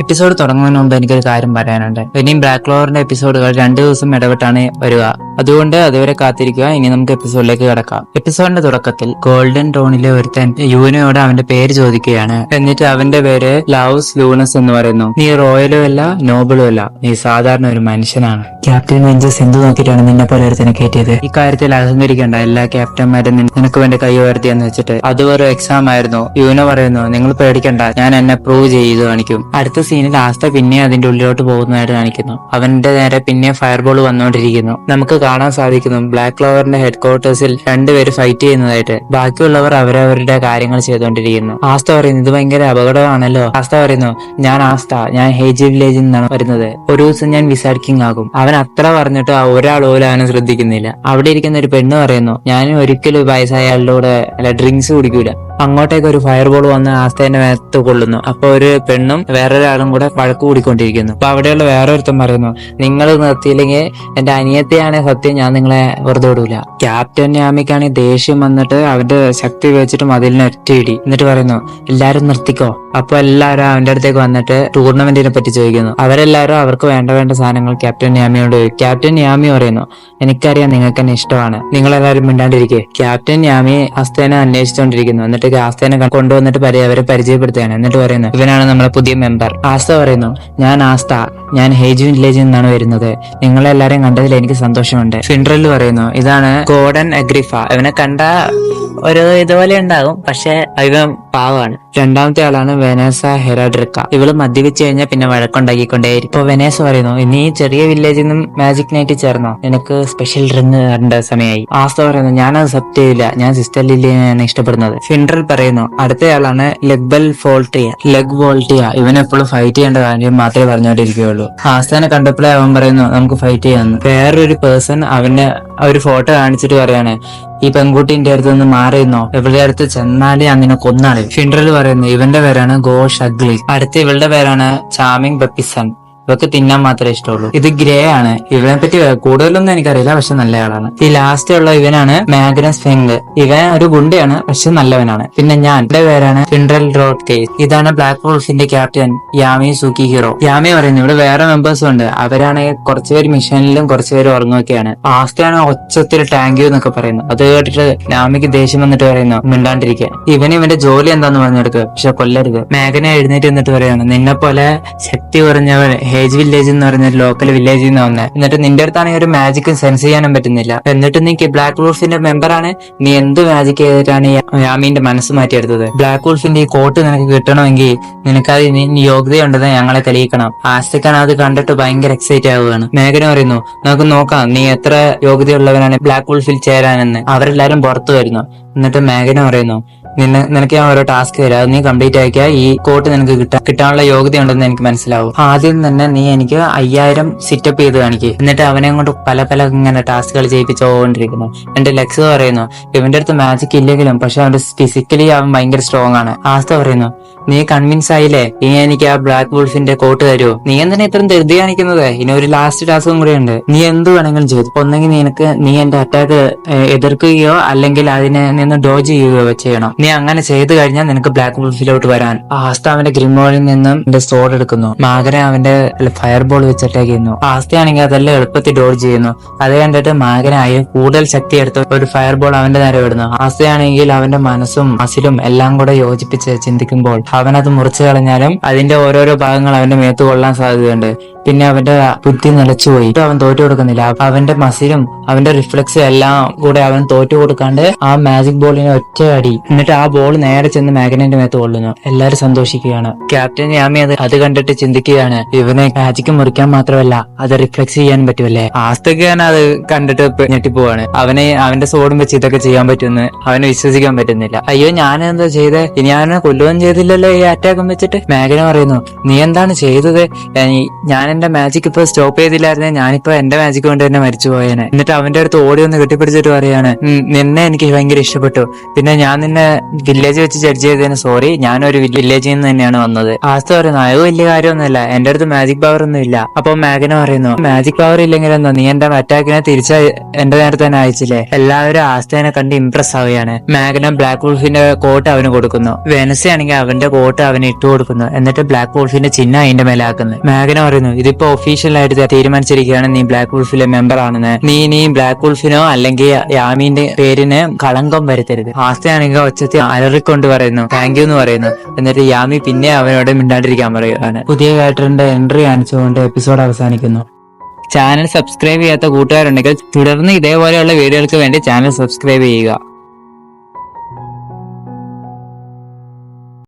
Episode തുടങ്ങുന്നതിന് മുമ്പ് എനിക്കൊരു കാര്യം പറയാനുണ്ട്. ഇനിയും ബ്ലാക്ക് ക്ലോവറിന്റെ എപ്പിസോഡുകൾ 2 ദിവസം ഇടവിട്ടാണ് വരിക. അതുകൊണ്ട് അതുവരെ കാത്തിരിക്കുക. ഇനി നമുക്ക് എപ്പിസോഡിലേക്ക് കിടക്കാം. എപ്പിസോഡിന്റെ തുടക്കത്തിൽ ഗോൾഡൻ ടോണിലെ ഒരുത്തൻ യൂനോയോട് അവന്റെ പേര് ചോദിക്കുകയാണ്. എന്നിട്ട് അവന്റെ പേര് ലൗസ് ലൂണസ് എന്ന് പറയുന്നു. നീ റോയലും അല്ല നോബിളും അല്ല, നീ സാധാരണ ഒരു മനുഷ്യനാണ്. ക്യാപ്റ്റൻ വെഞ്ചസ് എന്ത് നോക്കിയിട്ടാണ് നിന്നെ പോലെ ഒരുത്തനെ കയറ്റിയത്? ഇക്കാര്യത്തിൽ അഹങ്കരിക്കേണ്ട, എല്ലാ ക്യാപ്റ്റന്മാരും നിനക്ക് വേണ്ടി കൈ ഉയർത്തിയെന്ന് വെച്ചിട്ട് അത് ഒരു എക്സാം ആയിരുന്നു. യൂനോ പറയുന്നു, നിങ്ങൾ പേടിക്കണ്ട, ഞാൻ എന്നെ പ്രൂവ് ചെയ്ത് കാണിക്കും. അടുത്ത സീനിൽ ആസ്ത പിന്നെ അതിന്റെ ഉള്ളിലോട്ട് പോകുന്നതായിട്ട് കാണിക്കുന്നു. അവന്റെ നേരെ പിന്നെ ഫയർബോൾ വന്നുകൊണ്ടിരിക്കുന്നു. നമുക്ക് കാണാൻ സാധിക്കുന്നു ബ്ലാക്ക് ക്ലോവറിന്റെ ഹെഡ് ക്വാർട്ടേഴ്സിൽ 2 പേര് ഫൈറ്റ് ചെയ്യുന്നതായിട്ട്. ബാക്കിയുള്ളവർ അവരവരുടെ കാര്യങ്ങൾ ചെയ്തുകൊണ്ടിരിക്കുന്നു. ആസ്ത പറയുന്നു, ഇത് ഭയങ്കര അപകടമാണല്ലോ. ആസ്ത പറയുന്നു, ഞാൻ ഹേജി വില്ലേജിൽ നിന്നാണ് വരുന്നത്. ഒരു ദിവസം ഞാൻ വിസാഡ് കിങ് ആകും. അവൻ അത്ര പറഞ്ഞിട്ട് ഒരാൾ പോലും അവനെ ശ്രദ്ധിക്കുന്നില്ല. അവിടെ ഇരിക്കുന്ന ഒരു പെണ്ണ് പറയുന്നു, ഞാൻ ഒരിക്കലും വയസ്സായ ആളുടെ ഡ്രിങ്ക്സ് കുടിക്കൂല. അങ്ങോട്ടേക്ക് ഒരു ഫയർബോൾ വന്ന് ആസ്തേന്റെ മേത്ത് കൊള്ളുന്നു. അപ്പൊ ഒരു പെണ്ണും വേറൊരാളും കൂടെ വഴക്ക് കൂടിക്കൊണ്ടിരിക്കുന്നു. അപ്പൊ അവിടെയുള്ള വേറൊരുത്തം പറയുന്നു, നിങ്ങൾ നിർത്തിയില്ലെങ്കിൽ എന്റെ അനിയത്തെയാണ് സത്യം, ഞാൻ നിങ്ങളെ വെറുതെ വിടൂല. ക്യാപ്റ്റൻ യാമിക്കാണെങ്കിൽ ദേഷ്യം വന്നിട്ട് അവന്റെ ശക്തി വെച്ചിട്ട് മതിലിനെ ഒറ്റയിടി. എന്നിട്ട് പറയുന്നു, എല്ലാരും നിർത്തിക്കോ. അപ്പൊ എല്ലാവരും അവന്റെ അടുത്തേക്ക് വന്നിട്ട് ടൂർണമെന്റിനെ പറ്റി ചോദിക്കുന്നു. അവരെല്ലാവരും അവർക്ക് വേണ്ട സാധനങ്ങൾ ക്യാപ്റ്റൻ യാമിയോട് ചോദിക്കും. ക്യാപ്റ്റൻ യാമി പറയുന്നു, എനിക്കറിയാം നിങ്ങൾക്ക് എന്നെ ഇഷ്ടമാണ്, നിങ്ങളെല്ലാവരും മിണ്ടാണ്ടിരിക്കെ. ക്യാപ്റ്റൻ യാമി ആസ്തേനെ അന്വേഷിച്ചുകൊണ്ടിരിക്കുന്നു. എന്നിട്ട് ആസ്തേനെ കൊണ്ടുവന്നിട്ട് അവരെ പരിചയപ്പെടുത്തുകയാണ്. എന്നിട്ട് പറയുന്നു, ഇവനാണ് നമ്മളെ പുതിയ മെമ്പർ. ആസ്ത പറയുന്നു, ഞാൻ ഹേജി വില്ലേജിൽ നിന്നാണ് വരുന്നത്. നിങ്ങളെല്ലാരെയും കണ്ടതിൽ എനിക്ക് സന്തോഷമുണ്ട്. ഫിൻഡ്രൽ പറയുന്നു, ഇതാണ് ഗോർഡൻ അഗ്രിഫ. ഇവനെ കണ്ട ഒരു ഇതുപോലെ ഉണ്ടാകും, പക്ഷെ ഇവൻ പാവമാണ്. രണ്ടാമത്തെ ആളാണ് വെനേസ ഹെറാഡ്രിക്ക. ഇവള് മദ്യപിച്ചു കഴിഞ്ഞാൽ പിന്നെ വഴക്കുണ്ടാക്കിക്കൊണ്ടേയിരിക്കും. ഇപ്പൊ വെനേസ പറയുന്നു, ഇനി ചെറിയ വില്ലേജിൽ നിന്നും മാജിക് നൈറ്റ് ചേർന്നോ, എനിക്ക് സ്പെഷ്യൽ ഡ്രിങ്ക് തരേണ്ട സമയമായി. ആസ്ത പറയുന്നു, ഞാനത് അക്സെപ്റ്റ് ചെയ്യില്ല, ഞാൻ സിസ്റ്റർ ലില്ലിയാണ് ഇഷ്ടപ്പെടുന്നത്. ഫിൻഡ്രൽ പറയുന്നു, അടുത്തയാളാണ് ലെഗ് വോൾട്ടിയ. ഇവൻ എപ്പോഴും ഫൈറ്റ് ചെയ്യേണ്ട കാര്യം മാത്രമേ പറഞ്ഞുകൊണ്ടിരിക്കുകയുള്ളൂ. ആസ്താനെ കണ്ടപ്പോഴേ അവൻ പറയുന്നു, നമുക്ക് ഫൈറ്റ് ചെയ്യാന്ന്. വേറൊരു പേഴ്സൺ അവന്റെ ഒരു ഫോട്ടോ കാണിച്ചിട്ട് പറയാണ്, ഈ പെൺകുട്ടിന്റെ അടുത്ത് നിന്ന് മാറിയുന്നോ, ഇവളുടെ അടുത്ത് ചെന്നാലേ അങ്ങനെ കൊന്നാളെ. ഫിൻഡ്രൽ പറയുന്നു, ഇവന്റെ പേരാണ് ഗോഷ് അഗ്ലി. അടുത്ത ഇവളുടെ പേരാണ് ചാമിങ് ബെപ്പിസൺ. ഇവക്ക് തിന്നാൻ മാത്രമേ ഇഷ്ടമുള്ളൂ. ഇത് ഗ്രേ ആണ്. ഇവനെ പറ്റി കൂടുതലൊന്നും എനിക്കറിയില്ല, പക്ഷെ നല്ലയാളാണ്. ഈ ലാസ്റ്റ് ഉള്ള ഇവനാണ് മാഗ്നസ് ഫെങ്. ഇവൻ ഒരു ഗുണ്ടയാണ്, പക്ഷെ നല്ലവനാണ്. പിന്നെ എന്റെ പേരാണ് ഫിൻഡ്രൽ റോഡ് കേസ്. ഇതാണ് black വോൾഫിന്റെ captain Yami സൂക്കി hero. Yami പറയുന്നു, ഇവിടെ വേറെ മെമ്പേഴ്സും ഉണ്ട്. അവരാണ് കുറച്ചുപേര് മിഷനിലും കുറച്ചുപേര് ഉറങ്ങുകയൊക്കെയാണ്. ആസ്തയാണ് ഒച്ചത്തിൽ ടാങ്ക് യു എന്നൊക്കെ പറയുന്നു. അത് കേട്ടിട്ട് യാമിക്ക് ദേഷ്യം വന്നിട്ട് പറയുന്നു, മിണ്ടാണ്ടിരിക്കാൻ. ഇവന്റെ ജോലി എന്താന്ന് പറഞ്ഞെടുക്കുക, പക്ഷെ കൊല്ലരുത്. മേഘന എഴുന്നേറ്റ് എന്നിട്ട് പറയാണ്, നിന്നെ പോലെ ശക്തി കുറഞ്ഞവൻ ഹേജ് വില്ലേജ് എന്ന് പറഞ്ഞ ലോക്കൽ വില്ലേജിൽ നിന്ന് വന്നത്. എന്നിട്ട് നിന്റെ അടുത്താണെങ്കിൽ ഒരു മാജിക് സെൻസ് ചെയ്യാനും പറ്റുന്നില്ല. എന്നിട്ട് നീ ബ്ലാക്ക് വോൾഫിന്റെ മെമ്പറാണ്. നീ എന്ത് മാജിക് ചെയ്തിട്ടാണ് യാമീന്റെ മനസ്സ് മാറ്റിയെടുത്തത്? ബ്ലാക്ക് വോൾഫിന്റെ ഈ കോട്ട് നിനക്ക് കിട്ടണമെങ്കിൽ നിനക്കത് യോഗ്യതയുണ്ടെന്ന് ഞങ്ങളെ തെളിയിക്കണം. ആസ്തിക്കാണ് അത് കണ്ടിട്ട് ഭയങ്കര എക്സൈറ്റ് ആവുകയാണ്. മേഘന പറയുന്നു, നമുക്ക് നോക്കാം നീ എത്ര യോഗ്യതയുള്ളവനാണ് ബ്ലാക്ക് വോൾഫിൽ ചേരാനെന്ന്. അവരെല്ലാരും പുറത്തു വരുന്നു. എന്നിട്ട് മേഘന പറയുന്നു, നിനക്ക് ഞാൻ ഓരോ ടാസ്ക് തരാം, അത് നീ കംപ്ലീറ്റ് ആക്കിയാൽ ഈ കോട്ട് നിനക്ക് കിട്ടാനുള്ള യോഗ്യത ഉണ്ടെന്ന് എനിക്ക് മനസ്സിലാവും. ആദ്യം തന്നെ നീ എനിക്ക് 5000 സിറ്റപ്പ് ചെയ്ത് കാണിക്കുക. എന്നിട്ട് അവനെ കൊണ്ട് പല ഇങ്ങനെ ടാസ്കുകൾ ചെയ്യിപ്പിച്ചുകൊണ്ടിരിക്കുന്നു. എന്റെ ലെക്സ് പറയുന്നു, ഇവന്റെ അടുത്ത് മാജിക് ഇല്ലെങ്കിലും പക്ഷെ അവന്റെ ഫിസിക്കലി അവൻ ഭയങ്കര സ്ട്രോങ് ആണ്. ആസ്ത പറയുന്നു, നീ കൺവിൻസ് ആയില്ലേ, ഇനി എനിക്ക് ആ ബ്ലാക്ക് വോൾഫിന്റെ കോട്ട് തരുമോ? നീ എന്തിനാ ഇത്രയും ധൃതി കാണിക്കുന്നത്? ഇനി ഒരു ലാസ്റ്റ് ടാസ്കും കൂടെ ഉണ്ട്. നീ എന്ത് വേണമെങ്കിലും ചെയ്തു. ഒന്നെങ്കിൽ നീ എന്റെ അറ്റാക്ക് എതിർക്കുകയോ അല്ലെങ്കിൽ അതിനെ നിന്ന് ഡോജ് ചെയ്യുകയോ ചെയ്യണം. നീ അങ്ങനെ ചെയ്തു കഴിഞ്ഞാൽ നിനക്ക് ബ്ലാക്ക് വോൾഫിലോട്ട് വരാൻ. ആസ്ത അവന്റെ ഗ്രിമോളിൽ നിന്നും എന്റെ സോഡ് എടുക്കുന്നു. മാഗന അവന്റെ ഫയർബോൾ വെച്ച് അറ്റാക്ക് ചെയ്യുന്നു. ആസ്തയാണെങ്കിൽ അതെല്ലാം എളുപ്പത്തിൽ ഡോജ് ചെയ്യുന്നു. അത് കണ്ടിട്ട് മാഗനായി കൂടുതൽ ശക്തി എടുത്ത് ഒരു ഫയർബോൾ അവന്റെ നേരെ വിടുന്നു. ആസ്തയാണെങ്കിൽ അവന്റെ മനസ്സും മസിലും എല്ലാം കൂടെ യോജിപ്പിച്ച് ചിന്തിക്കുമ്പോൾ അവനത് മുറിച്ചു കളഞ്ഞാലും അതിന്റെ ഓരോരോ ഭാഗങ്ങൾ അവന്റെ മേത്ത് കൊള്ളാൻ സാധ്യതയുണ്ട്. പിന്നെ അവന്റെ ബുദ്ധി നിലച്ചുപോയി. അവൻ തോറ്റു കൊടുക്കുന്നില്ല. അവന്റെ മസിലും അവന്റെ റിഫ്ലക്സും എല്ലാം കൂടെ അവൻ തോറ്റു കൊടുക്കാണ്ട് ആ മാജിക് ബോളിനെ ഒറ്റ അടി. എന്നിട്ട് ആ ബോൾ നേരെ ചെന്ന് മാഗ്നന്റെ മേത്ത് കൊള്ളുന്നു. എല്ലാരും സന്തോഷിക്കുകയാണ്. ക്യാപ്റ്റൻ യാമി അത് കണ്ടിട്ട് ചിന്തിക്കുകയാണ്, ഇവനെ മാജിക്ക് മുറിക്കാൻ മാത്രമല്ല അത് റിഫ്ലക്സ് ചെയ്യാൻ പറ്റുമല്ലേ. ആസ്തക്കാണ് അത് കണ്ടിട്ട് ഞെട്ടിപ്പോവാണ്. അവന്റെ സോഡും വെച്ച് ഇതൊക്കെ ചെയ്യാൻ പറ്റുമെന്ന് അവന് വിശ്വസിക്കാൻ പറ്റുന്നില്ല. അയ്യോ, ഞാനെന്താ ചെയ്തേ? ഇനി അവനെ കൊല്ലുകയും ചെയ്തില്ലല്ലോ ഈ അറ്റാക്കും വെച്ചിട്ട്. മാഗ്ന പറയുന്നു, നീ എന്താണ് ചെയ്തത്? ഞാൻ എന്റെ മാജിക് ഇപ്പൊ സ്റ്റോപ്പ് ചെയ്തില്ലായിരുന്നെ ഞാനിപ്പോ എന്റെ മാജിക് കൊണ്ട് തന്നെ മരിച്ചു പോയേനെ. എന്നിട്ട് അവന്റെ അടുത്ത് ഓടി ഒന്ന് കെട്ടിപ്പിടിച്ചിട്ട് പറയാണ്, നിന്നെ എനിക്ക് ഭയങ്കര ഇഷ്ടപ്പെട്ടു, പിന്നെ ഞാൻ നിന്നെ വില്ലേജ് വെച്ച് ജഡ്ജ് ചെയ്തതിന് സോറി, ഞാനൊരു വില്ലേജിൽ നിന്ന് തന്നെയാണ് വന്നത്. ആസ്ത പറയുന്നു, അത് വലിയ കാര്യമൊന്നുമല്ല, എന്റെ അടുത്ത് മാജിക് പവർ ഒന്നും ഇല്ല. അപ്പൊ മാഗന പറയുന്നു, മാജിക് പവർ ഇല്ലെങ്കിൽ എന്താ, നീ എന്റെ അറ്റാക്കിനെ തിരിച്ച് എന്റെ നേരത്തെ തന്നെ അയച്ചില്ലേ. എല്ലാവരും ആസ്തേനെ കണ്ട് ഇംപ്രസ് ആവുകയാണ്. മാഗന ബ്ലാക്ക് വൂൾഫിന്റെ കോട്ട് അവന് കൊടുക്കുന്നു. വെനസി ആണെങ്കിൽ അവന്റെ കോട്ട് അവന് ഇട്ടു കൊടുക്കുന്നു. എന്നിട്ട് ബ്ലാക്ക് വൂൾഫിന്റെ ചിഹ്നം അതിന്റെ മേലെ ആക്കുന്നു. മാഗന പറയുന്നു, ഇതിപ്പോ ഒഫീഷ്യൽ ആയിട്ട് തീരുമാനിച്ചിരിക്കുകയാണ്, നീ ബ്ലാക്ക് വൂൾഫിലെ മെമ്പർ ആണെന്ന്. നീ ബ്ലാക്ക് വൂൾഫിനോ അല്ലെങ്കിൽ യാമിന്റെ പേരിന് കളങ്കം വരുത്തരുത്. ആസ്തയാണെങ്കിൽ ഒച്ചത്തിൽ അലറിക്കൊണ്ട് പറയുന്നു താങ്ക് യു എന്ന് പറയുന്നു. എന്നിട്ട് യാമി പിന്നെ അവനോട് മിണ്ടാണ്ടിരിക്കാൻ പറയുകയാണ്. പുതിയ ക്യാരക്ടറിന്റെ എൻട്രി കാണിച്ചുകൊണ്ട് എപ്പിസോഡ് അവസാനിക്കുന്നു. ചാനൽ സബ്സ്ക്രൈബ് ചെയ്യാത്ത കൂട്ടുകാരുണ്ടെങ്കിൽ തുടർന്ന് ഇതേപോലെയുള്ള വീഡിയോകൾക്ക് വേണ്ടി ചാനൽ സബ്സ്ക്രൈബ് ചെയ്യുക.